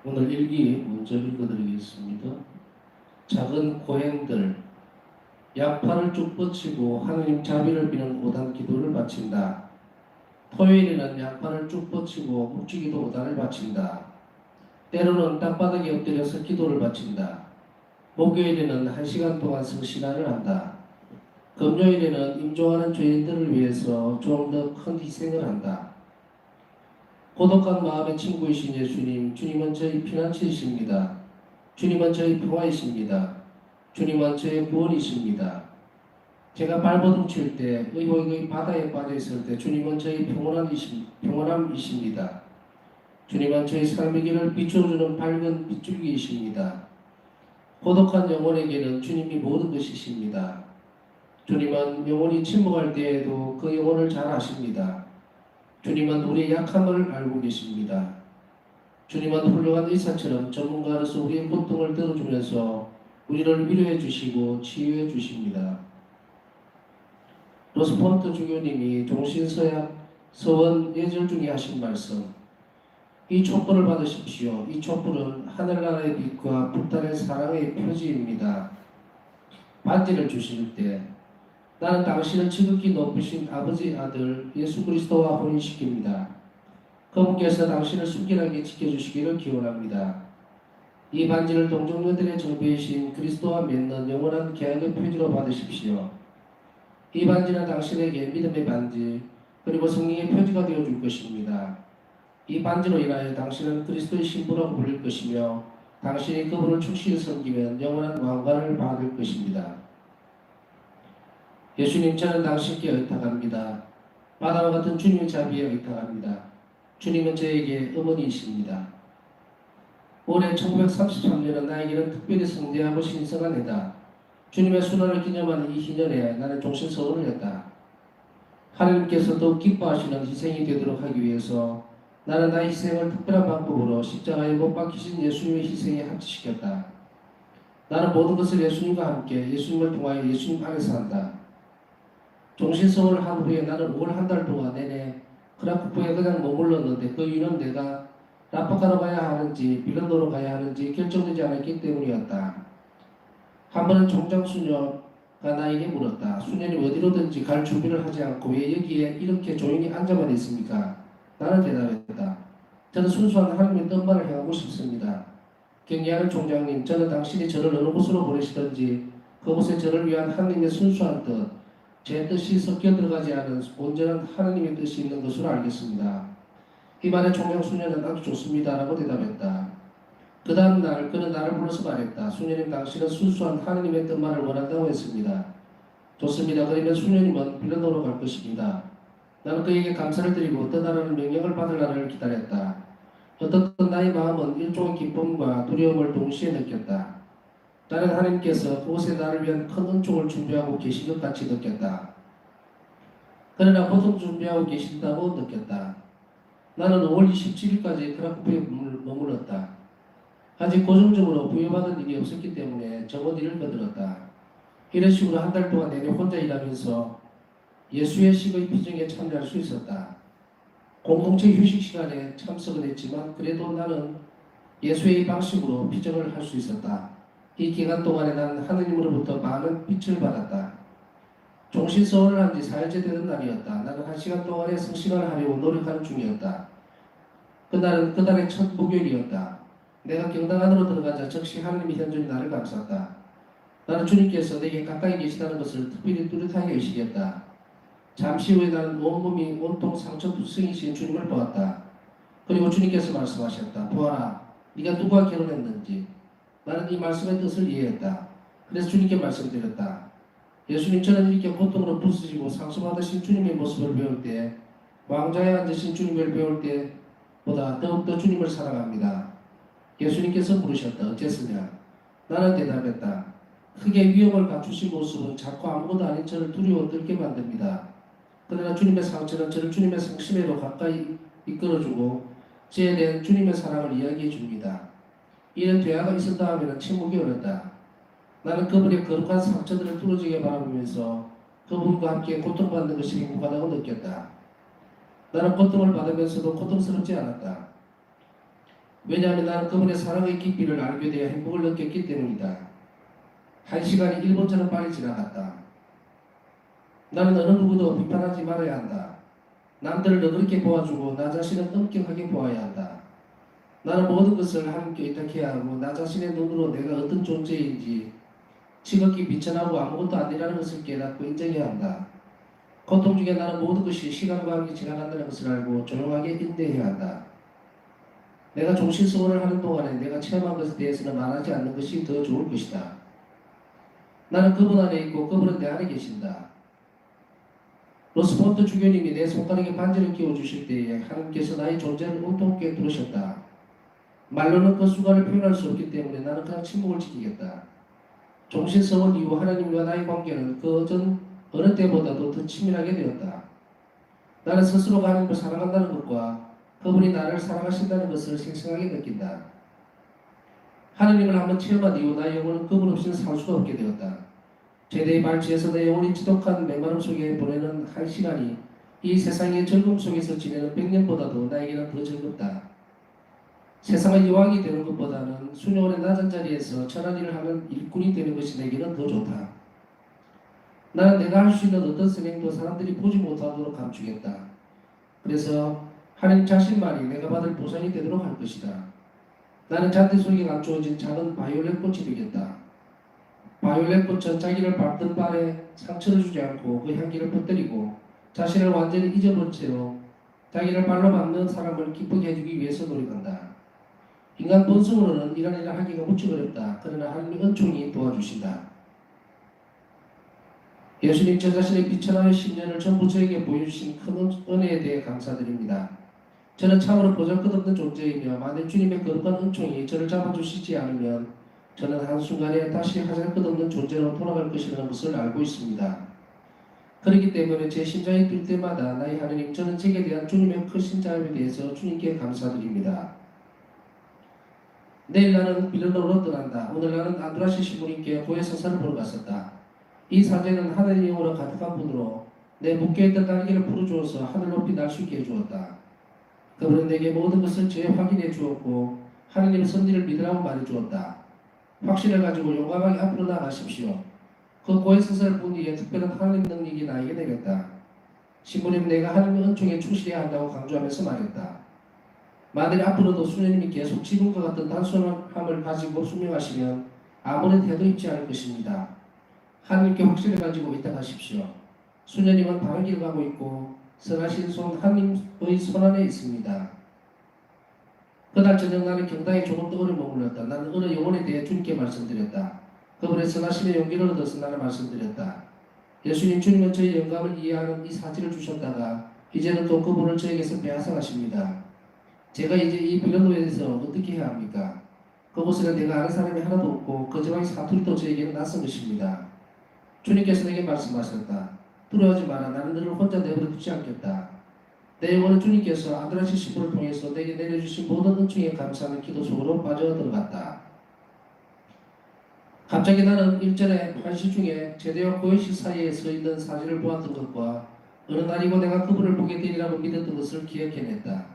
오늘 일기 먼저 읽어드리겠습니다. 작은 고행들, 양팔을 쭉 뻗치고 하느님 자비를 비는 5단 기도를 바친다. 토요일에는 양팔을 쭉 뻗치고 묵지기도 5단을 바친다. 때로는 땅바닥에 엎드려서 기도를 바친다. 목요일에는 1시간 동안 성신화를 한다. 금요일에는 임종하는 죄인들을 위해서 좀 더 큰 희생을 한다. 고독한 마음의 친구이신 예수님, 주님은 저희 피난처이십니다. 주님은 저희 평화이십니다. 주님은 저의 구원이십니다. 제가 발버둥 칠 때, 의혹의 바다에 빠져 있을 때 주님은 저희 평온함이십니다. 주님은 저희 삶의 길을 비춰주는 밝은 빗줄기이십니다. 고독한 영혼에게는 주님이 모든 것이십니다. 주님은 영혼이 침묵할 때에도 그 영혼을 잘 아십니다. 주님은 우리의 약함을 알고 계십니다. 주님은 훌륭한 의사처럼 전문가로서 우리의 고통을 들어주면서 우리를 위로해 주시고 치유해 주십니다. 로스폰트 주교님이 종신서약 서원 예절 중에 하신 말씀, 이 촛불을 받으십시오. 이 촛불은 하늘나라의 빛과 불타는 사랑의 표지입니다. 반지를 주실 때 나는 당신을 지극히 높으신 아버지 아들 예수 그리스도와 혼인시킵니다. 그분께서 당신을 순결하게 지켜주시기를 기원합니다. 이 반지를 동정녀들의 정배이신 그리스도와 맺는 영원한 계약의 표지로 받으십시오. 이 반지는 당신에게 믿음의 반지 그리고 성령의 표지가 되어줄 것입니다. 이 반지로 인하여 당신은 그리스도의 신부라고 불릴 것이며 당신이 그분을 충실히 섬기면 영원한 왕관을 받을 것입니다. 예수님, 저는 당신께 의탁합니다. 바다와 같은 주님의 자비에 의탁합니다. 주님은 저에게 어머니이십니다. 올해 1933년은 나에게는 특별히 성대하고 신성한 해다. 주님의 순환을 기념하는 이 희년에 나는 종신서원을 했다. 하나님께서 더욱 기뻐하시는 희생이 되도록 하기 위해서 나는 나의 희생을 특별한 방법으로 십자가에 못 박히신 예수님의 희생에 합치시켰다. 나는 모든 것을 예수님과 함께 예수님을 통하여 예수님 안에서 한다. 종신서원을 한 후에 나는 5월 한 달 동안 내내 크라쿠프에 그냥 머물렀는데 그 이유는 내가 라파카로 가야 하는지 빌런도로 가야 하는지 결정되지 않았기 때문이었다. 한 번은 총장 수녀가 나에게 물었다. 수녀님 어디로든지 갈 준비를 하지 않고 왜 여기에 이렇게 조용히 앉아만 있습니까? 나는 대답했다. 저는 순수한 하나님의 뜻만을 행하고 싶습니다. 경례하는 총장님, 저는 당신이 저를 어느 곳으로 보내시든지 그곳에 저를 위한 하나님의 순수한 뜻, 제 뜻이 섞여 들어가지 않은 온전한 하나님의 뜻이 있는 것으로 알겠습니다. 이 말에 총장 수녀는 아주 좋습니다 라고 대답했다. 그 다음 날 그는 나를 불러서 말했다. 수녀님, 당신은 순수한 하나님의 뜻만을 원한다고 했습니다. 좋습니다. 그러면 수녀님은 빌런도로 갈 것입니다. 나는 그에게 감사를 드리고 떠나라는 명령을 받을 날을 기다렸다. 어떻든 나의 마음은 일종의 기쁨과 두려움을 동시에 느꼈다. 나는 하나님께서 그곳에 나를 위한 큰 은총을 준비하고 계신 것 같이 느꼈다. 그러나 보통 준비하고 계신다고 느꼈다. 나는 5월 27일까지 크라쿠프에 머물렀다. 아직 고정적으로 부여받은 일이 없었기 때문에 적은 일을 거들었다. 이런 식으로 한 달 동안 내내 혼자 일하면서 예수의 식의 피정에 참여할 수 있었다. 공동체 휴식 시간에 참석은 했지만 그래도 나는 예수의 방식으로 피정을 할 수 있었다. 이 기간 동안에 나는 하느님으로부터 많은 빛을 받았다. 종신서원을 한 지 4일째 되는 날이었다. 나는 1시간 동안의 성시간을 하려고 노력하는 중이었다. 그날은 그달의 첫 목요일이었다. 내가 경당 안으로 들어가자 즉시 하느님이 현존히 나를 감쌌다. 나는 주님께서 내게 가까이 계시다는 것을 특별히 뚜렷하게 의식했다. 잠시 후에 나는 온몸이 온통 상처투성이신 주님을 보았다. 그리고 주님께서 말씀하셨다. 보아라, 네가 누구와 결혼했는지. 나는 이 말씀의 뜻을 이해했다. 그래서 주님께 말씀드렸다. 예수님, 저는 이렇게 고통으로 부수시고 상처받으신 주님의 모습을 배울 때 왕좌에 앉으신 주님을 배울 때보다 더욱더 주님을 사랑합니다. 예수님께서 물으셨다. 어째서냐? 나는 대답했다. 크게 위험을 갖추신 모습은 자꾸 아무것도 아닌 저를 두려워 떨게 만듭니다. 그러나 주님의 상처는 저를 주님의 성심에로 가까이 이끌어주고 저에 대한 주님의 사랑을 이야기해 줍니다. 이런 대화가 있은 다음에는 침묵이 흐른다. 나는 그분의 거룩한 상처들을 뚫어지게 바라보면서 그분과 함께 고통받는 것이 행복하다고 느꼈다. 나는 고통을 받으면서도 고통스럽지 않았다. 왜냐하면 나는 그분의 사랑의 깊이를 알게 되어 행복을 느꼈기 때문이다. 한 시간이 1분처럼 빨리 지나갔다. 나는 어느 누구도 비판하지 말아야 한다. 남들을 너그럽게 보아주고 나 자신은 엄격하게 보아야 한다. 나는 모든 것을 하나님께 의탁해야 하고 나 자신의 눈으로 내가 어떤 존재인지 지극히 비천하고 아무것도 아니라는 것을 깨닫고 인정해야 한다. 고통 중에 나는 모든 것이 시간과 함께 지나간다는 것을 알고 조용하게 인내해야 한다. 내가 종신승원을 하는 동안에 내가 체험한 것에 대해서는 말하지 않는 것이 더 좋을 것이다. 나는 그분 안에 있고 그분은 내 안에 계신다. 로스폰트 주교님이 내 손가락에 반지를 끼워주실 때에 하나님께서 나의 존재를 온통하게 들으셨다. 말로는 그 순간을 표현할 수 없기 때문에 나는 그냥 침묵을 지키겠다. 종신성원 이후 하나님과 나의 관계는 그 전 어느 때보다도 더 친밀하게 되었다. 나는 스스로가 하나님을 사랑한다는 것과 그분이 나를 사랑하신다는 것을 생생하게 느낀다. 하나님을 한번 체험한 이후 나의 영혼은 그분 없이는 살 수가 없게 되었다. 제대의 발치에서 내 영혼이 지독한 메마름 속에 보내는 한 시간이 이 세상의 즐거움 속에서 지내는 100년보다도 나에게는 더 즐겁다. 세상의 여왕이 되는 것보다는 수녀원의 낮은 자리에서 천한 일을 하는 일꾼이 되는 것이 내게는 더 좋다. 나는 내가 할 수 있는 어떤 선행도 사람들이 보지 못하도록 감추겠다. 그래서 하나님 자신만이 내가 받을 보상이 되도록 할 것이다. 나는 잔디 속에 감추어진 작은 바이올렛 꽃이 되겠다. 바이올렛 꽃은 자기를 밟던 발에 상처를 주지 않고 그 향기를 퍼뜨리고 자신을 완전히 잊어버린 채로 자기를 발로 밟는 사람을 기쁘게 해주기 위해서 노력한다. 인간 본성으로는 이런 일을 하기가 무척 어렵다. 그러나 하나님의 은총이 도와주신다. 예수님 저 자신의 비천함의 10년을 전부 저에게 보여주신 큰 은혜에 대해 감사드립니다. 저는 참으로 보잘것없는 존재이며 만일 주님의 거룩한 은총이 저를 잡아주시지 않으면 저는 한순간에 다시 하잘것없는 존재로 돌아갈 것이라는 것을 알고 있습니다. 그렇기 때문에 제 심장이 뛸 때마다 나의 하나님, 저는 제게 대한 주님의 크신 자비에 대해서 주님께 감사드립니다. 내일 나는 빌런으로 떠난다. 오늘 나는 안드라시 신부님께 고해 성사를 보러 갔었다. 이 사제는 하늘의 영으로 가득한 분으로 내 묶여있던 날개를 풀어주어서 하늘 높이 날 수 있게 해주었다. 그분은 내게 모든 것을 재확인해 주었고 하나님의 섭리를 믿으라고 말해주었다. 확신을 가지고 용감하게 앞으로 나가십시오. 그 고해 성사를 본 뒤에 특별한 하나님 능력이 나에게 내렸다. 신부님, 내가 하나님의 은총에 충실해야 한다고 강조하면서 말했다. 만일 앞으로도 수녀님이 계속 지금과 같은 단순함을 가지고 순명하시면 아무런 태도 있지 않을 것입니다. 하나님께 확신을 가지고 의탁하십시오. 수녀님은 바른 길을 가고 있고 선하신 손 하나님의 손 안에 있습니다. 그날 저녁 나는 경당에 조금 더 오래 머물렀다. 나는 어느 영혼에 대해 주님께 말씀드렸다. 그분의 선하심의 용기를 얻어서 나는 말씀드렸다. 예수님, 주님은 저의 영감을 이해하는 이 사지를 주셨다가 이제는 또 그분을 저에게서 빼앗아가십니다. 제가 이제 이 빌런노에서 어떻게 해야 합니까? 그곳에는 내가 아는 사람이 하나도 없고 거짓말 사투리도 저에게는 낯선 것입니다. 주님께서 내게 말씀하셨다. 두려워하지 마라. 나는 너를 혼자 내버려 두지 않겠다. 내 영혼은 주님께서 안드라시 신부를 통해서 내게 내려주신 모든 은총에 감사하는 기도 속으로 빠져들어갔다. 갑자기 나는 일전에 환시 중에 제대와 고해시 사이에 서 있는 사진을 보았던 것과 어느 날이고 내가 그분을 보게 되리라고 믿었던 것을 기억해냈다.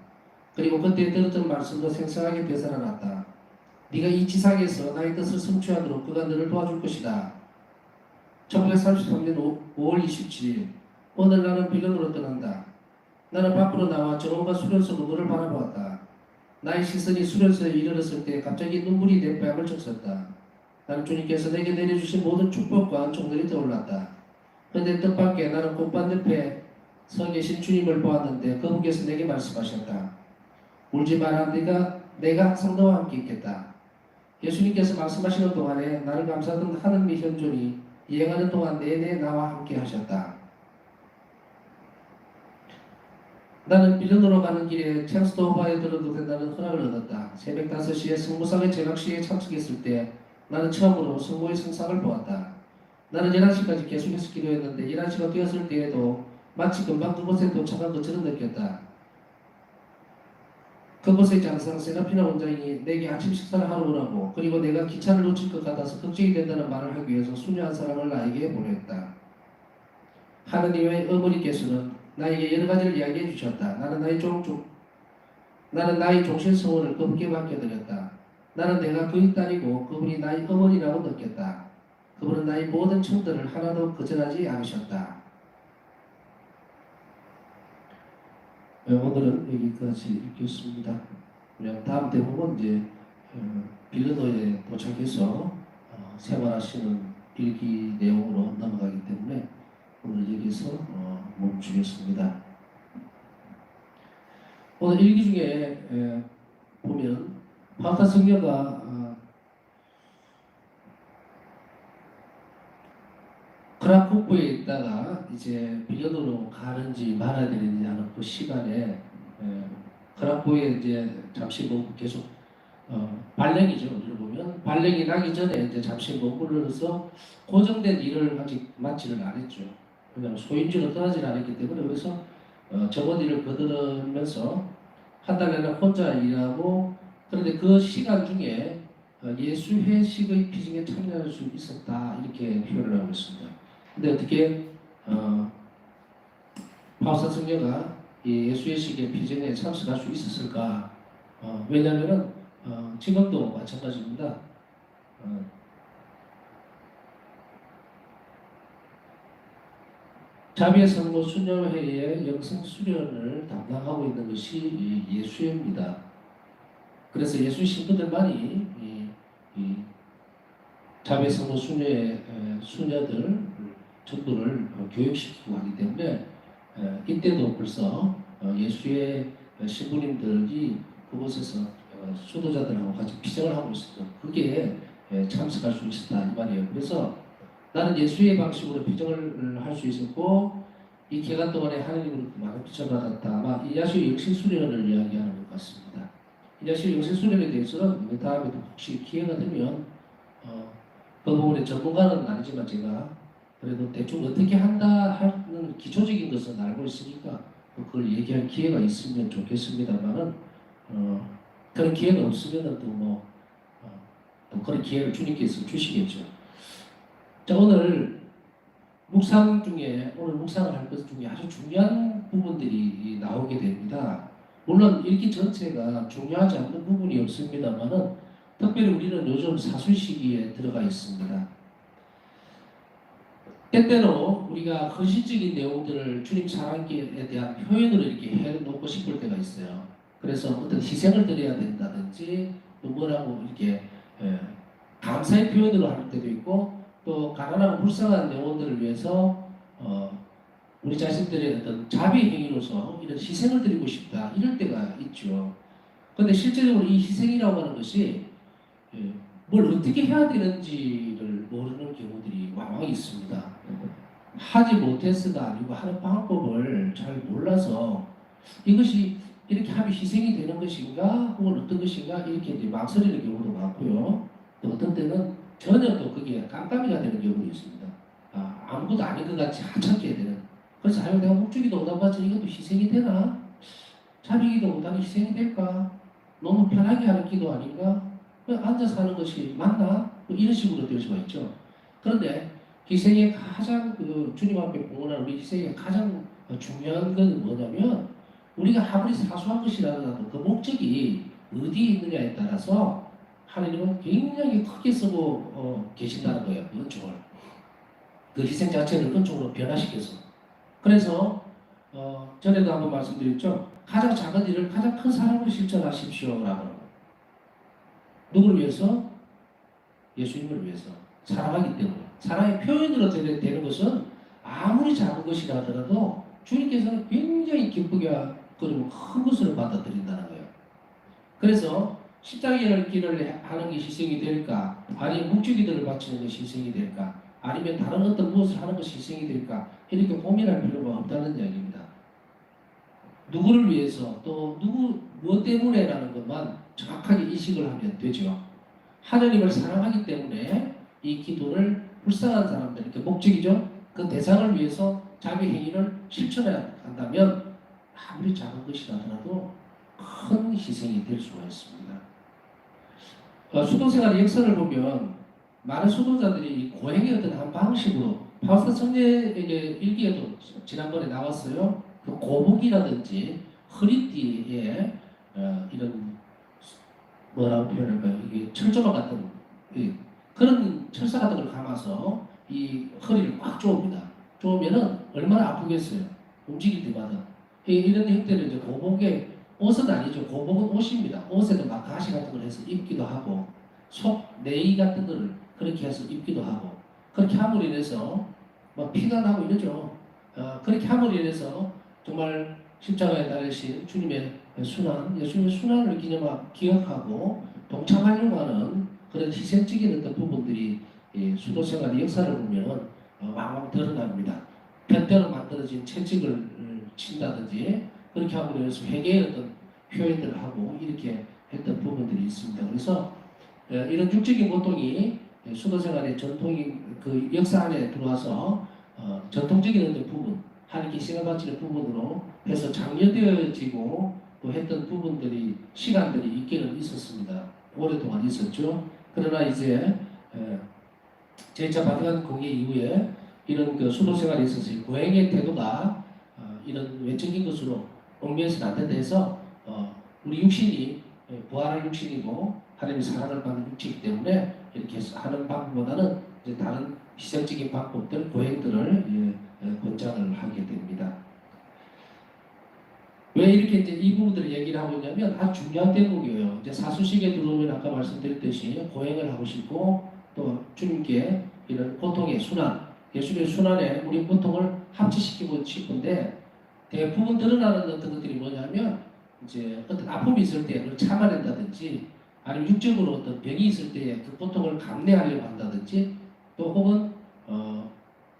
그리고 그때 들었던 말씀도 생생하게 되살아났다. 네가 이 지상에서 나의 뜻을 성취하도록 그가 너를 도와줄 것이다. 1933년 5월 27일 오늘 나는 빌런으로 떠난다. 나는 밖으로 나와 정원과 수련소로 너를 바라보았다. 나의 시선이 수련소에 이르렀을 때 갑자기 눈물이 내 뺨을 적셨다. 나는 주님께서 내게 내려주신 모든 축복과 은총들이 떠올랐다. 그런데 뜻밖의 나는 꽃밭 옆에 서 계신 주님을 보았는데 그분께서 내게 말씀하셨다. 울지 마라. 내가 항상 너와 함께 있겠다. 예수님께서 말씀하시는 동안에 나를 감싸던 하느님의 현존이 여행하는 동안 내내 나와 함께 하셨다. 나는 빌런으로 가는 길에 챈스토바에 들어도 된다는 허락을 얻었다. 새벽 5시에 성모상의 제각시에 참석했을 때 나는 처음으로 성모의 성상을 보았다. 나는 11시까지 계속해서 기도했는데 11시가 되었을 때에도 마치 금방 그곳에 도착한 것처럼 느꼈다. 그곳의 장상 세라피나 원장이 내게 아침 식사를 하러 오라고, 그리고 내가 기차를 놓칠 것 같아서 걱정이 된다는 말을 하기 위해서 수녀 한 사람을 나에게 보냈다. 하느님의 어머니께서는 나에게 여러 가지를 이야기해 주셨다. 나는 나의 종신성원을 그분께 맡겨드렸다. 나는 내가 그의 딸이고 그분이 나의 어머니라고 느꼈다. 그분은 나의 모든 청들을 하나도 거절하지 않으셨다. 오늘은 여기까지 읽겠습니다. 다음 대목은 이제 빌라도에 도착해서 생활하시는 일기 내용으로 넘어가기 때문에 오늘 여기서 멈추겠습니다. 오늘 일기 중에 보면 바울타 성녀가 크라쿠프에 있다가 이제 빌라도로 가는지 말아야 되는지 하는 그 시간에 크라쿠프에 이제 잠시 계속 발령이죠. 우리를 보면 발령이 나기 전에 이제 잠시 머무르면서 고정된 일을 아직 마치를 안 했죠. 그냥 소인주로 떠나질 않았기 때문에 그래서 적은 일을 거두면서 한 달 내내 혼자 일하고 그런데 그 시간 중에 예수 회식의 피징에 참여할 수 있었다 이렇게 표현을 하고 있습니다. 근데 어떻게 바울사 성녀가 예수 회식의 피징에 참석할 수 있었을까? 왜냐하면은 지금도 마찬가지입니다. 자비의 성모 수녀회의 영성 수련을 담당하고 있는 것이 예수회입니다. 그래서 예수 신부들만이 이 자비의 성모 수녀의 수녀들 전부를 교육시키고 하기 때문에 이때도 벌써 예수의 신부님들이 그곳에서 수도자들하고 같이 피정을 하고 있었던 그게 참석할 수 있었다 이 말이에요. 그래서 나는 예수의 방식으로 피정을 할 수 있었고 이 기간 동안에 하나님으로부터 많은 피정을 받았다. 아마 이야수의 영신수련을 이야기하는 것 같습니다. 이야수의 영신수련에 대해서는 다음에도 혹시 기회가 되면 그 부분에 전문가는 아니지만 제가 그래도 대충 어떻게 한다 하는 기초적인 것은 알고 있으니까 그걸 얘기할 기회가 있으면 좋겠습니다만은 그런 기회가 없으면은 또 그런 기회를 주님께서 주시겠죠. 자, 오늘 묵상을 할 것 중에 아주 중요한 부분들이 나오게 됩니다. 물론 읽기 전체가 중요하지 않는 부분이 없습니다만은 특별히 우리는 요즘 사순 시기에 들어가 있습니다. 때때로 우리가 헌신적인 내용들을 주님 사랑에 대한 표현으로 이렇게 해놓고 싶을 때가 있어요. 그래서 어떤 희생을 드려야 된다든지 또 뭐라고 이렇게 감사의 표현으로 할 때도 있고 또 가난하고 불쌍한 영혼들을 위해서 우리 자신들의 어떤 자비 행위로서 이런 희생을 드리고 싶다 이럴 때가 있죠. 그런데 실제적으로 이 희생이라고 하는 것이 뭘 어떻게 해야 되는지를 모르는 경우들이 왕왕 있습니다. 하지 못해서가 아니고 하는 방법을 잘 몰라서 이것이 이렇게 하면 희생이 되는 것인가 혹은 어떤 것인가 이렇게 이제 망설이는 경우도 많고요. 또 어떤 때는 전혀 또 그게 깜깜이가 되는 경우도 있습니다. 아무것도 아닌 것 같이 하찮게 되는. 그래서 아유 내가 목주기도 오다봤자 이것도 희생이 되나? 자비기도 못하게 희생이 될까? 너무 편하게 하는 기도 아닌가? 앉아서 하는 것이 맞나? 이런 식으로 될 수가 있죠. 그런데 희생의 가장 주님 앞에 공헌하는 우리 희생의 가장 중요한 건 뭐냐면 우리가 아무리 사소한 것이라도 그 목적이 어디에 있느냐에 따라서 하나님은 굉장히 크게 쓰고 계신다는 거예요. 은총을. 그 희생 자체를 은총으로 변화시켜서. 그래서 전에도 한번 말씀드렸죠. 가장 작은 일을 가장 큰 사랑으로 실천하십시오라고. 누구를 위해서? 예수님을 위해서. 사랑하기 때문에. 사랑의 표현으로 되는 것은 아무리 작은 것이라 하더라도 주님께서는 굉장히 기쁘게 그리고 큰 것으로 받아들인다는 거예요. 그래서 십자가의 길을 하는 게 희생이 될까? 아니면 묵주기들을 바치는 것이 희생이 될까? 아니면 다른 어떤 무엇을 하는 것이 희생이 될까? 이렇게 고민할 필요가 없다는 이야기입니다. 누구를 위해서 또 무엇 때문에라는 것만 정확하게 인식을 하면 되죠. 하나님을 사랑하기 때문에 이 기도를 불쌍한 사람들, 이렇게 목적이죠. 그 대상을 위해서 자기 행위를 실천해야 한다면 아무리 작은 것이라 하더라도 큰 희생이 될 수가 있습니다. 수도생활의 역사를 보면 많은 수도자들이 고행의 어떤 한 방식으로 바울사 성녀에게 일기에도 지난번에 나왔어요. 그 고목이라든지 허리띠에 이런 뭐라고 표현할까요? 이게 철조망 같은 그런 철사 같은 걸 감아서 이 허리를 꽉 조읍니다. 조으면은 얼마나 아프겠어요. 움직일 때마다. 이런 형태는 이제 고복의 옷은 아니죠. 고복은 옷입니다. 옷에도 막 가시 같은 걸 해서 입기도 하고 속 네이 같은 거를 그렇게 해서 입기도 하고 그렇게 함으로 인해서 막 피가 나고 이러죠. 그렇게 함으로 인해서 정말 십자가에 달리신 주님의 순환, 예수님의 순환을 기억하고 동참하려고 하는 그런 희생적인 어떤 부분들이 수도 생활의 역사를 보면 왕왕 드러납니다. 편대로 만들어진 채찍을 친다든지 그렇게 하고 그래서 회개의 어떤 표현들을 하고 이렇게 했던 부분들이 있습니다. 그래서 이런 육적인 고통이 수도 생활의 전통인 그 역사 안에 들어와서 전통적인 어떤 부분, 하나님께 시간 바치는 부분으로 해서 장려되어지고 또 했던 부분들이 시간들이 있기는 있었습니다. 오랫동안 있었죠. 그러나 이제 제2차 바티칸 공회 이후에 이런 그 수도 생활에 있어서 고행의 태도가 이런 외적인 것으로 얽매여서는 안 된다 해서 우리 육신이 부활할 육신이고 하나님의 사랑을 받는 육체이기 때문에 이렇게 하는 방법보다는 이제 다른 희생적인 방법들, 고행들을 권장을 하게 됩니다. 왜 이렇게 이제 이 부분들을 얘기를 하고 있냐면 아주 중요한 대목이에요. 이제 사수식에 들어오면 아까 말씀드렸듯이 고행을 하고 싶고 또 주님께 이런 고통의 순환, 예수님의 순환에 우리 고통을 합치시키고 싶은데 대부분 드러나는 어떤 것들이 뭐냐면 이제 어떤 아픔이 있을 때 그걸 참아낸다든지 아니면 육적으로 어떤 병이 있을 때 그 고통을 감내하려고 한다든지 또 혹은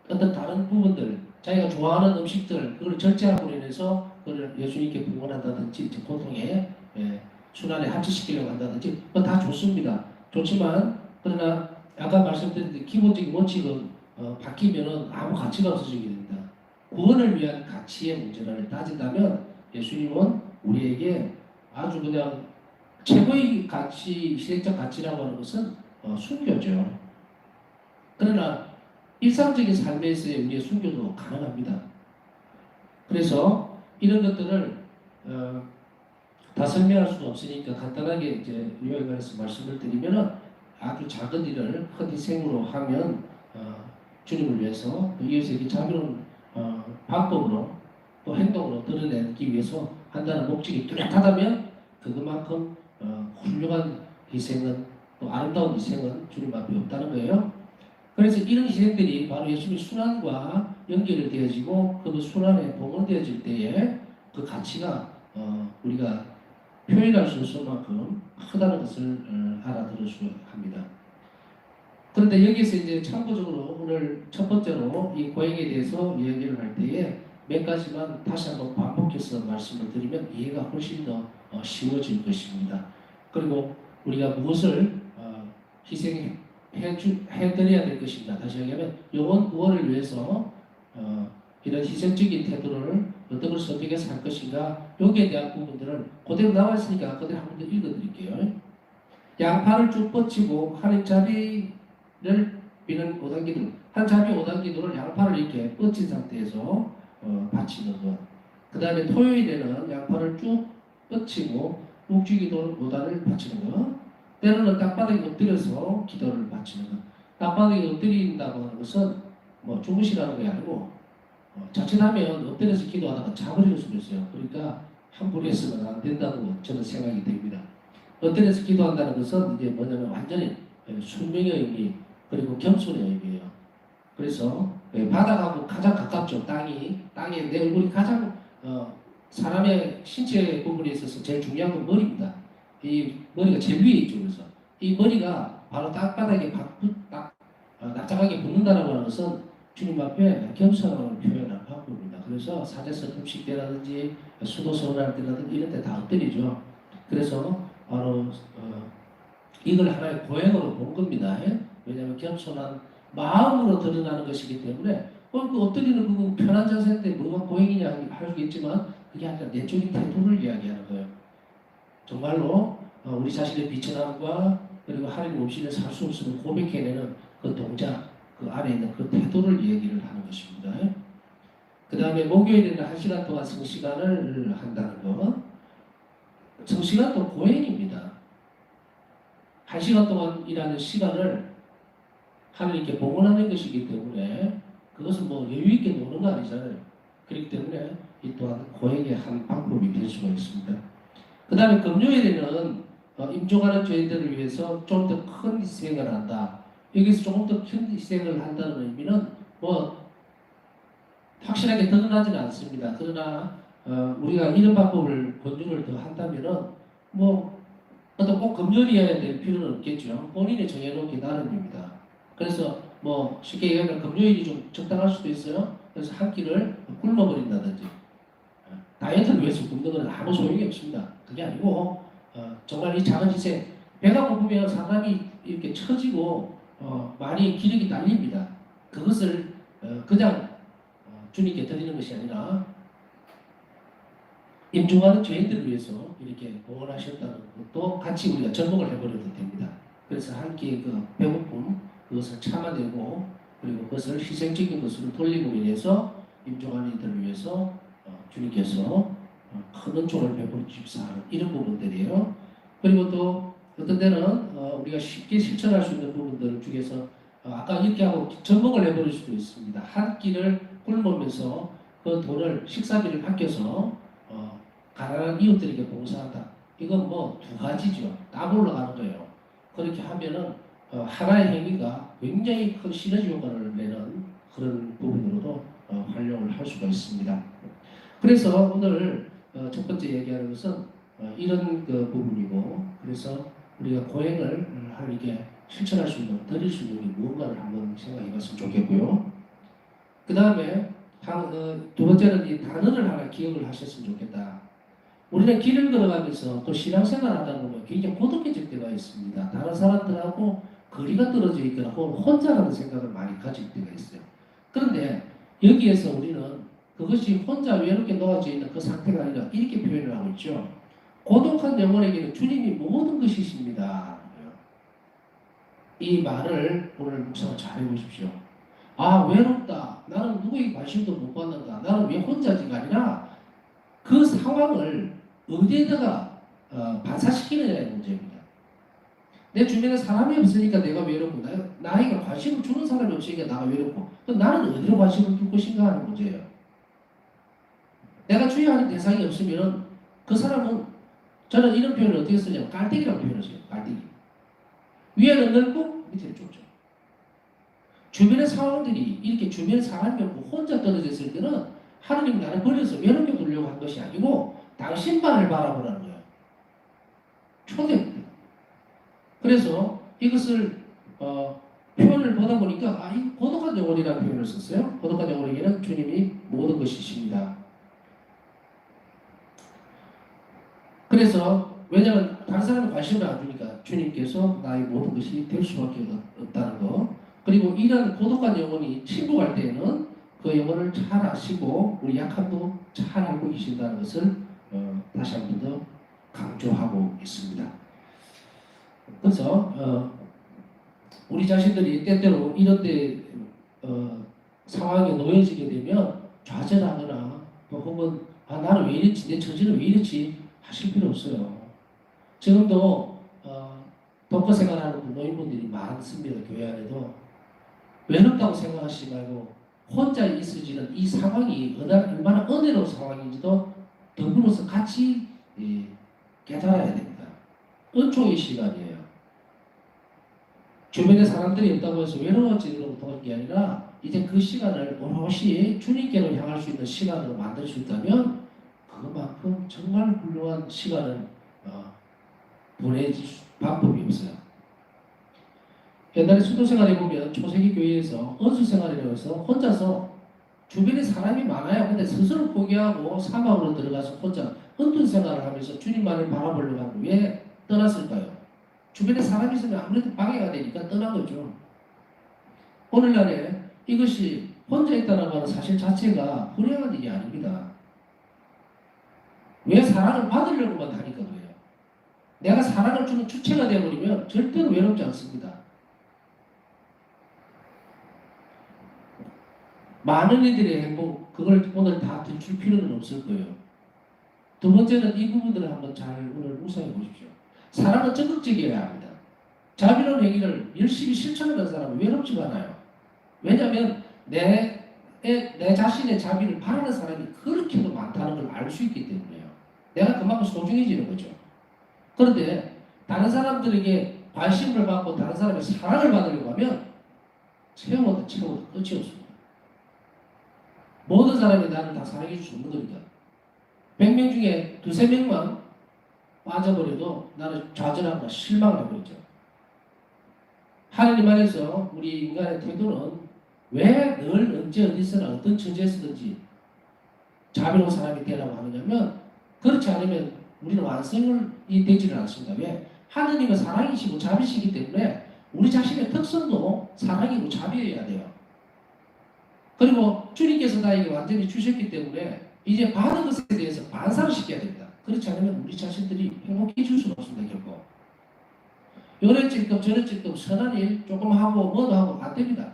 어떤 다른 부분들 자기가 좋아하는 음식들 그걸 절제함으로 인해서 그걸 예수님께 봉헌한다든지 고통에 순환에 합치시키려고 한다든지 다 좋습니다. 좋지만 그러나 아까 말씀드린 기본적인 원칙은 바뀌면은 아무 가치가 없어지게 됩니다. 구원을 위한 가치의 문제를 따진다면 예수님은 우리에게 아주 그냥 최고의 가치, 희생적 가치라고 하는 것은 순교죠. 그러나 일상적인 삶에서의 우리의 순교도 가능합니다. 그래서 이런 것들을 다 설명할 수가 없으니까 간단하게 이제 요약해서 말씀을 드리면은 아주 작은 일을 큰 희생으로 하면 주님을 위해서 이웃에게 자비로운 방법으로 또 행동으로 드러내기 위해서 한다는 목적이 뚜렷하다면 그것만큼 훌륭한 희생은 또 아름다운 희생은 주님 앞에 없다는 거예요. 그래서 이런 희생들이 바로 예수님의 순환과 연결되어지고 그 순환에 봉헌되어질 때에 그 가치가 우리가 표현할 수 없을 만큼 크다는 것을 알아들어야 합니다. 그런데 여기서 이제 참고적으로 오늘 첫 번째로 이 고행에 대해서 이야기를 할 때에 몇 가지만 다시 한번 반복해서 말씀을 드리면 이해가 훨씬 더 쉬워질 것입니다. 그리고 우리가 무엇을 해드려야 될 것입니다. 다시 얘기하면 영혼 구원을 위해서 이런 희생적인 태도를 어떤 걸 선택해서 할 것인가 여기에 대한 부분들을 그대로 나와 있으니까 그대로 한 번 더 읽어드릴게요. 양팔을 쭉 뻗치고 하나님 자비를 비는 5단 기도 한 자비 5단 기도를 양팔을 이렇게 뻗친 상태에서 바치는 것. 그 다음에 토요일에는 양팔을 쭉 뻗치고 묵주기도 5단을 바치는 것. 때로는 땅바닥에 엎드려서 기도를 바치는 것. 땅바닥에 엎드린다고 하는 것은 뭐 주무시라는 게 아니고 자칫하면 엎드려서 기도하다가 자버릴 수도 있어요. 그러니까 함부로 해서는 안 된다고 저는 생각이 됩니다. 엎드려서 기도한다는 것은 이제 뭐냐면 완전히 숙명의 의미 그리고 겸손의 의미예요. 그래서 바닥하고 가장 가깝죠. 땅에 내 얼굴이 가장 사람의 신체 부분에 있어서 제일 중요한 건 머리입니다. 이 머리가 제일 위에 있죠. 그래서 이 머리가 바로 땅바닥에 납작하게 붙는다는 것은 주님 앞에 겸손함을 표현한 방법입니다. 그래서 사제서 금식 때라든지 수도 서원할 때라든지 이런 데 다 엎드리죠. 그래서 바로 이걸 하나의 고행으로 본 겁니다. 왜냐하면 겸손한 마음으로 드러나는 것이기 때문에 그 엎드리는 부분 편한 자세인데 뭐가 고행이냐 할 수 있지만 그게 아니라 내적인 태도를 이야기하는 거예요. 정말로 우리 자신의 비천함과 그리고 하나님 없이는 살 수 없음을 고백해내는 그 동작 그 안에 있는 그 태도를 얘기를 하는 것입니다. 그 다음에 목요일에는 1시간 동안 성시간을 한다는 것. 성시가 또 고행입니다. 1시간 동안 일하는 시간을 하나님께 봉헌하는 것이기 때문에 그것은 뭐 여유있게 노는 거 아니잖아요. 그렇기 때문에 이 또한 고행의 한 방법이 될 수가 있습니다. 그 다음에 금요일에는 임종하는 죄인들을 위해서 좀 더 큰 희생을 한다. 여기서 조금 더 큰 희생을 한다는 의미는 뭐 확실하게 드러나지는 않습니다. 그러나 우리가 이런 방법을 권유를 더 한다면은 뭐 어떤 꼭 금요일이어야 될 필요는 없겠죠. 본인이 정해놓기 나름입니다. 그래서 뭐 쉽게 얘기하면 금요일이 좀 적당할 수도 있어요. 그래서 한 끼를 굶어버린다든지 다이어트를 위해서 굶는 건 아무 소용이 없습니다. 그게 아니고 정말 이 작은 희생 배가 고프면 사람이 이렇게 처지고 많이 기력이 딸립니다. 그것을 그냥 주님께 드리는 것이 아니라 임종하는 죄인들을 위해서 이렇게 봉헌하셨다는 것도 같이 우리가 접목을 해버려도 됩니다. 그래서 한 끼의 그 배고픔 그것을 참아내고 그리고 그것을 희생적인 것으로 돌리고 인해서 임종하는 이들을 위해서 주님께서 큰 은총을 베풀어 주십사 하는 이런 부분들이에요. 그리고 또 어떤 때는 우리가 쉽게 실천할 수 있는 부분들 중에서 아까 이렇게 하고 접목을 해버릴 수도 있습니다. 한 끼를 굶으면서 그 돈을 식사비를 아껴서 가난한 이웃들에게 봉사한다. 이건 뭐 두 가지죠. 딱 올라가는 거예요. 그렇게 하면은 하나의 행위가 굉장히 큰 시너지 효과를 내는 그런 부분으로도 활용을 할 수가 있습니다. 그래서 오늘 첫 번째 얘기하는 것은 이런 그 부분이고, 그래서 우리가 고행을 하나님께 실천할 수 있는, 드릴 수 있는 게 무언가를 한번 생각해 봤으면 좋겠고요. 그 다음에 두 번째는 이 단어를 하나 기억을 하셨으면 좋겠다. 우리는 길을 걸어가면서 또 신앙생활 하다 보면 굉장히 고독해질 때가 있습니다. 다른 사람들하고 거리가 떨어져 있거나 혹은 혼자라는 생각을 많이 가질 때가 있어요. 그런데 여기에서 우리는 그것이 혼자 외롭게 놓아져 있는 그 상태가 아니라 이렇게 표현을 하고 있죠. 고독한 영혼에게는 주님이 모든 것이십니다. 이 말을 오늘 묵상을 잘 해보십시오. 아, 외롭다. 나는 누구에게 관심도 못 받는다. 나는 왜 혼자지가 아니라 그 상황을 어디에다가 반사시키느냐의 문제입니다. 내 주변에 사람이 없으니까 내가 외롭고 나에게 관심을 주는 사람이 없으니까 나가 외롭고 나는 어디로 관심을 둘 것인가 하는 문제예요. 내가 주의하는 대상이 없으면 그 사람은 저는 이런 표현을 어떻게 쓰냐면 깔때기라고 표현했어요. 깔때기. 위에는 넓고 밑에는 좁죠. 주변의 상황들이 이렇게 주변의 사람이 없고 혼자 떨어졌을 때는 하나님 나를 버려서 외롭게 두려고 한 것이 아니고 당신만을 바라보라는 거예요. 초대입니다. 그래서 이것을 표현을 보다 보니까 이 고독한 영혼이라는 표현을 썼어요. 고독한 영혼에게는 주님이 모든 것이십니다. 그래서 왜냐하면 다른 사람은 관심을 안 주니까 주님께서 나의 모든 것이 될 수밖에 없다는 거. 그리고 이런 고독한 영혼이 침묵할 때에는 그 영혼을 잘 아시고 우리 약함도 잘 알고 계신다는 것을 다시 한 번 더 강조하고 있습니다. 그래서 우리 자신들이 때때로 이런 데 상황에 놓여지게 되면 좌절하거나 또 혹은 나는 왜 이랬지, 내 처지는 왜 이랬지 하실 필요 없어요. 지금도 독거 생활하는 노인분들이 많습니다. 교회 안에도. 외롭다고 생각하시지 말고 혼자 있어지는 이 상황이 얼마나 은혜로운 상황인지도 더불어서 같이 깨달아야 됩니다. 은총의 시간이에요. 주변에 사람들이 없다고 해서 외로워지려고 도는 게 아니라 이제 그 시간을 오롯이 주님께로 향할 수 있는 시간으로 만들 수 있다면 그만큼 정말 훌륭한 시간을 보내줄 방법이 없어요. 옛날에 수도생활에 보면 초세기 교회에서 언수생활이라고 해서 혼자서 주변에 사람이 많아요. 근데 스스로 포기하고 사막으로 들어가서 혼자 헌돈 생활을 하면서 주님만을 바라보려고 하고 왜 떠났을까요? 주변에 사람이 있으면 아무래도 방해가 되니까 떠난 거죠. 오늘날에 이것이 혼자 있다는 하는 사실 자체가 불행한 일이 아닙니다. 왜 사랑을 받으려고만 하니까 그래요. 내가 사랑을 주는 주체가 되어버리면 절대로 외롭지 않습니다. 많은 이들의 행복, 그걸 오늘 다 들출 필요는 없을 거예요. 두 번째는 이 부분들을 한번 잘 오늘 묵상해 보십시오. 사람은 적극적이어야 합니다. 자비로운 행위를 열심히 실천하는 사람은 외롭지가 않아요. 왜냐하면 내 자신의 자비를 바라는 사람이 그렇게도 많다는 걸 알 수 있기 때문에요. 내가 그만큼 소중해지는 거죠. 그런데 다른 사람들에게 관심을 받고 다른 사람의 사랑을 받으려고 하면 채워도 끝이 없습니다. 모든 사람이 나를 다 사랑해 줄 수 없는 거니까. 100명 중에 두세 명만 빠져버려도 나는 좌절하거나 실망을 해버리죠. 하나님 안에서 우리 인간의 태도는 왜 늘 언제 어디서나 어떤 처지에서든지 자비로운 사람이 되라고 하느냐면, 그렇지 않으면 우리는 완성이 되지를 않습니다. 왜? 하느님은 사랑이시고 자비시기 때문에 우리 자신의 특성도 사랑이고 자비여야 돼요. 그리고 주님께서 나에게 완전히 주셨기 때문에 이제 받은 것에 대해서 반사를 시켜야 됩니다. 그렇지 않으면 우리 자신들이 행복해질 수가 없습니다. 결국 요래 찔끔 저래 찔끔 선한 일 조금 하고 뭐도 하고 안 됩니다.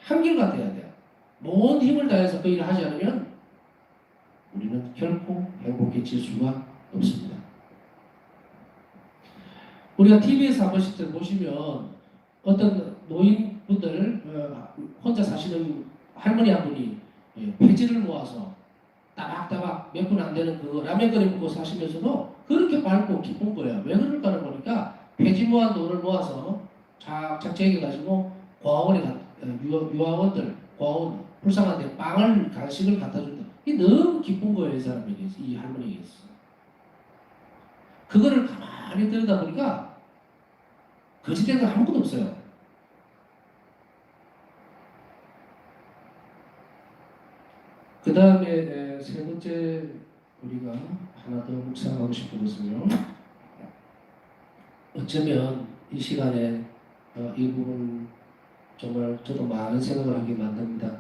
한결같 돼야 돼요. 모든 힘을 다해서 그 일을 하지 않으면 우리는 결코 행복해질 수가 없습니다. 우리가 TV에서 한 번씩 보시면 어떤 노인분들 혼자 사시는 할머니 한 분이 폐지를 모아서 따박따박 몇 분 안 되는 그 라면 끓여 먹고 사시면서도 그렇게 밝고 기쁜 거예요. 왜 그럴까를 보니까 폐지 모아 돈을 모아서 착착 제껴가지고 유아원들, 고아원, 불쌍한데 빵을, 간식을 갖다 준다. 이게 너무 기쁜 거예요, 이 사람에게, 이 할머니에게서. 그거를 가만히 들여다보니까 거짓된 건 아무것도 없어요. 그 다음에 세 번째 우리가 하나 더 묵상하고 싶은 것은요. 어쩌면 이 시간에 이 부분 정말 저도 많은 생각을 하게 만듭니다.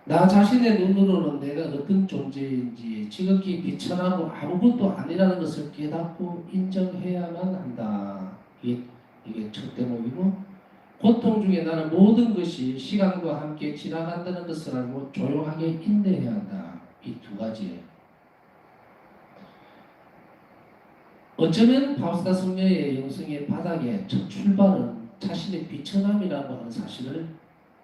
나 자신의 눈으로는 내가 어떤 존재인지 지극히 비천하고 아무것도 아니라는 것을 깨닫고 인정해야만 한다. 이게 첫 대목이고, 고통 중에 나는 모든 것이 시간과 함께 지나간다는 것을 알고 조용하게 인내해야 한다. 이 두 가지예요. 어쩌면 바우스다 성녀의 영성의 바닥에 첫 출발은 자신의 비천함이라고 하는 사실을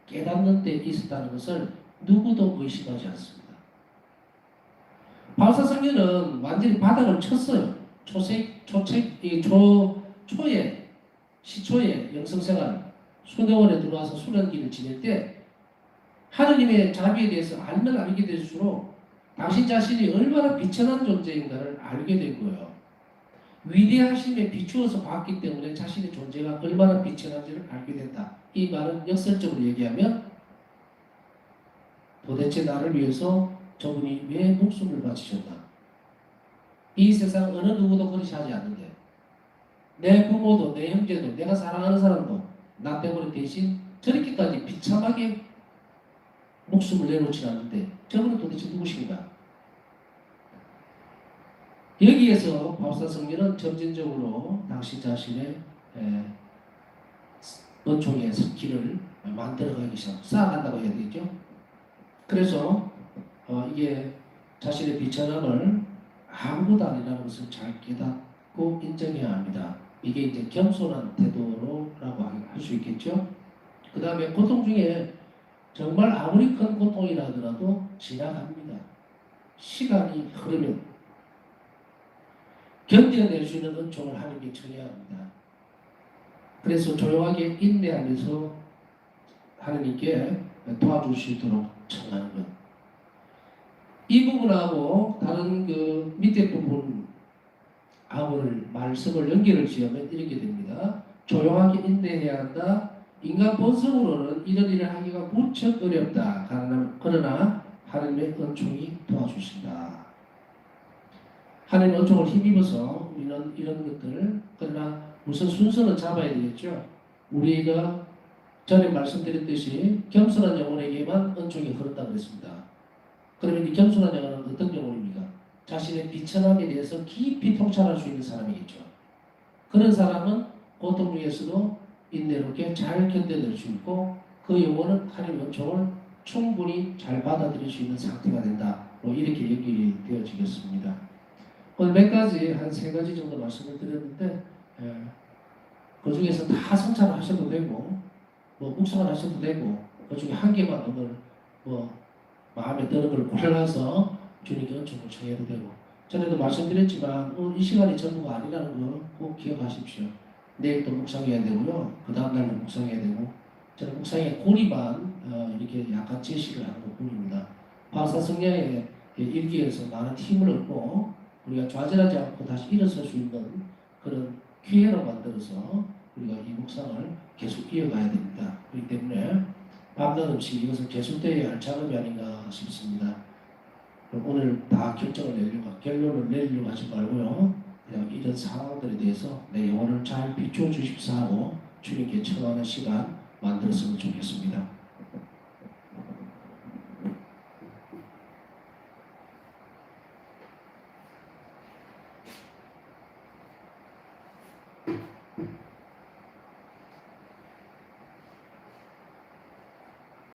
깨닫는 데 있었다는 것을 누구도 의심하지 않습니다. 바우스다 성녀는 완전히 바닥을 쳤어요. 시초에 영성생활 수녀원에 들어와서 수련기를 지낼 때 하느님의 자비에 대해서 알면 알게 될수록 당신 자신이 얼마나 비천한 존재인가를 알게 된 거예요. 위대하심에 비추어서 봤기 때문에 자신의 존재가 얼마나 비천한지를 알게 된다. 이 말은 역설적으로 얘기하면 도대체 나를 위해서 저분이 왜 목숨을 바치셨나? 이 세상 어느 누구도 그렇게 하지 않는데 내 부모도 내 형제도 내가 사랑하는 사람도 나 때문에 대신 저렇게까지 비참하게 목숨을 내놓지 않는데 저분은 도대체 누구신가? 여기에서 바우스다 성녀는 점진적으로 당신 자신의 은총의 길을 만들어가기 시작, 쌓아간다고 해야 되겠죠. 그래서 이게 자신의 비천함을 아무것도 아니라는 것을 잘 깨닫고 인정해야 합니다. 이게 이제 겸손한 태도라고 할 수 있겠죠. 그 다음에 고통 중에 정말 아무리 큰 고통이라 하더라도 지나갑니다. 시간이 흐르면 견뎌낼 수 있는 은총을 하나님께 청해야 합니다. 그래서 조용하게 인내하면서 하나님께 도와주시도록 청하는 것. 이 부분하고 다른 그 밑에 부분 하고를 말씀을 연결을 지으면 이렇게 됩니다. 조용하게 인내해야 한다. 인간 본성으로는 이런 일을 하기가 무척 어렵다. 그러나 하나님의 은총이 도와주신다. 하나님의 은총을 힘입어서 우리는 이런 것들을, 그러나 우선 순서는 잡아야 되겠죠. 우리가 전에 말씀드렸듯이 겸손한 영혼에게만 은총이 흐른다고 그랬습니다. 그러면 이 겸손한 영혼은 어떤 영혼입니까? 자신의 비천함에 대해서 깊이 통찰할 수 있는 사람이겠죠. 그런 사람은 고통 중에서도 인내롭게 잘 견뎌낼 수 있고 그 영혼은 하나님의 은총을 충분히 잘 받아들일 수 있는 상태가 된다. 이렇게 연결이 되어지겠습니다. 오늘 몇 가지 한 세 가지 정도 말씀을 드렸는데 그 중에서 다 성찰을 하셔도 되고 묵상을 하셔도 되고 그 중에 한 개만 오늘 마음에 드는 걸 골라서 주님께 은총을 청해도 되고 전에도 말씀드렸지만 오늘 이 시간이 전부가 아니라는 거 꼭 기억하십시오. 내일 또 묵상해야 되고요. 그 다음날도 묵상해야 되고 저는 묵상의 고리만 이렇게 약간 제시를 하는 것뿐입니다. 바사 성령의 일기에서 많은 힘을 얻고 우리가 좌절하지 않고 다시 일어설 수 있는 그런 기회로 만들어서 우리가 이 묵상을 계속 이어가야 됩니다. 그렇기 때문에 밤낮 없이 이것은 계속되어야 할 작업이 아닌가 싶습니다. 오늘 다 결론을 내리려고 하지 말고요. 그냥 이런 상황들에 대해서 내 영혼을 잘 비추어 주십사 하고 주님께 청하는 시간 만들었으면 좋겠습니다.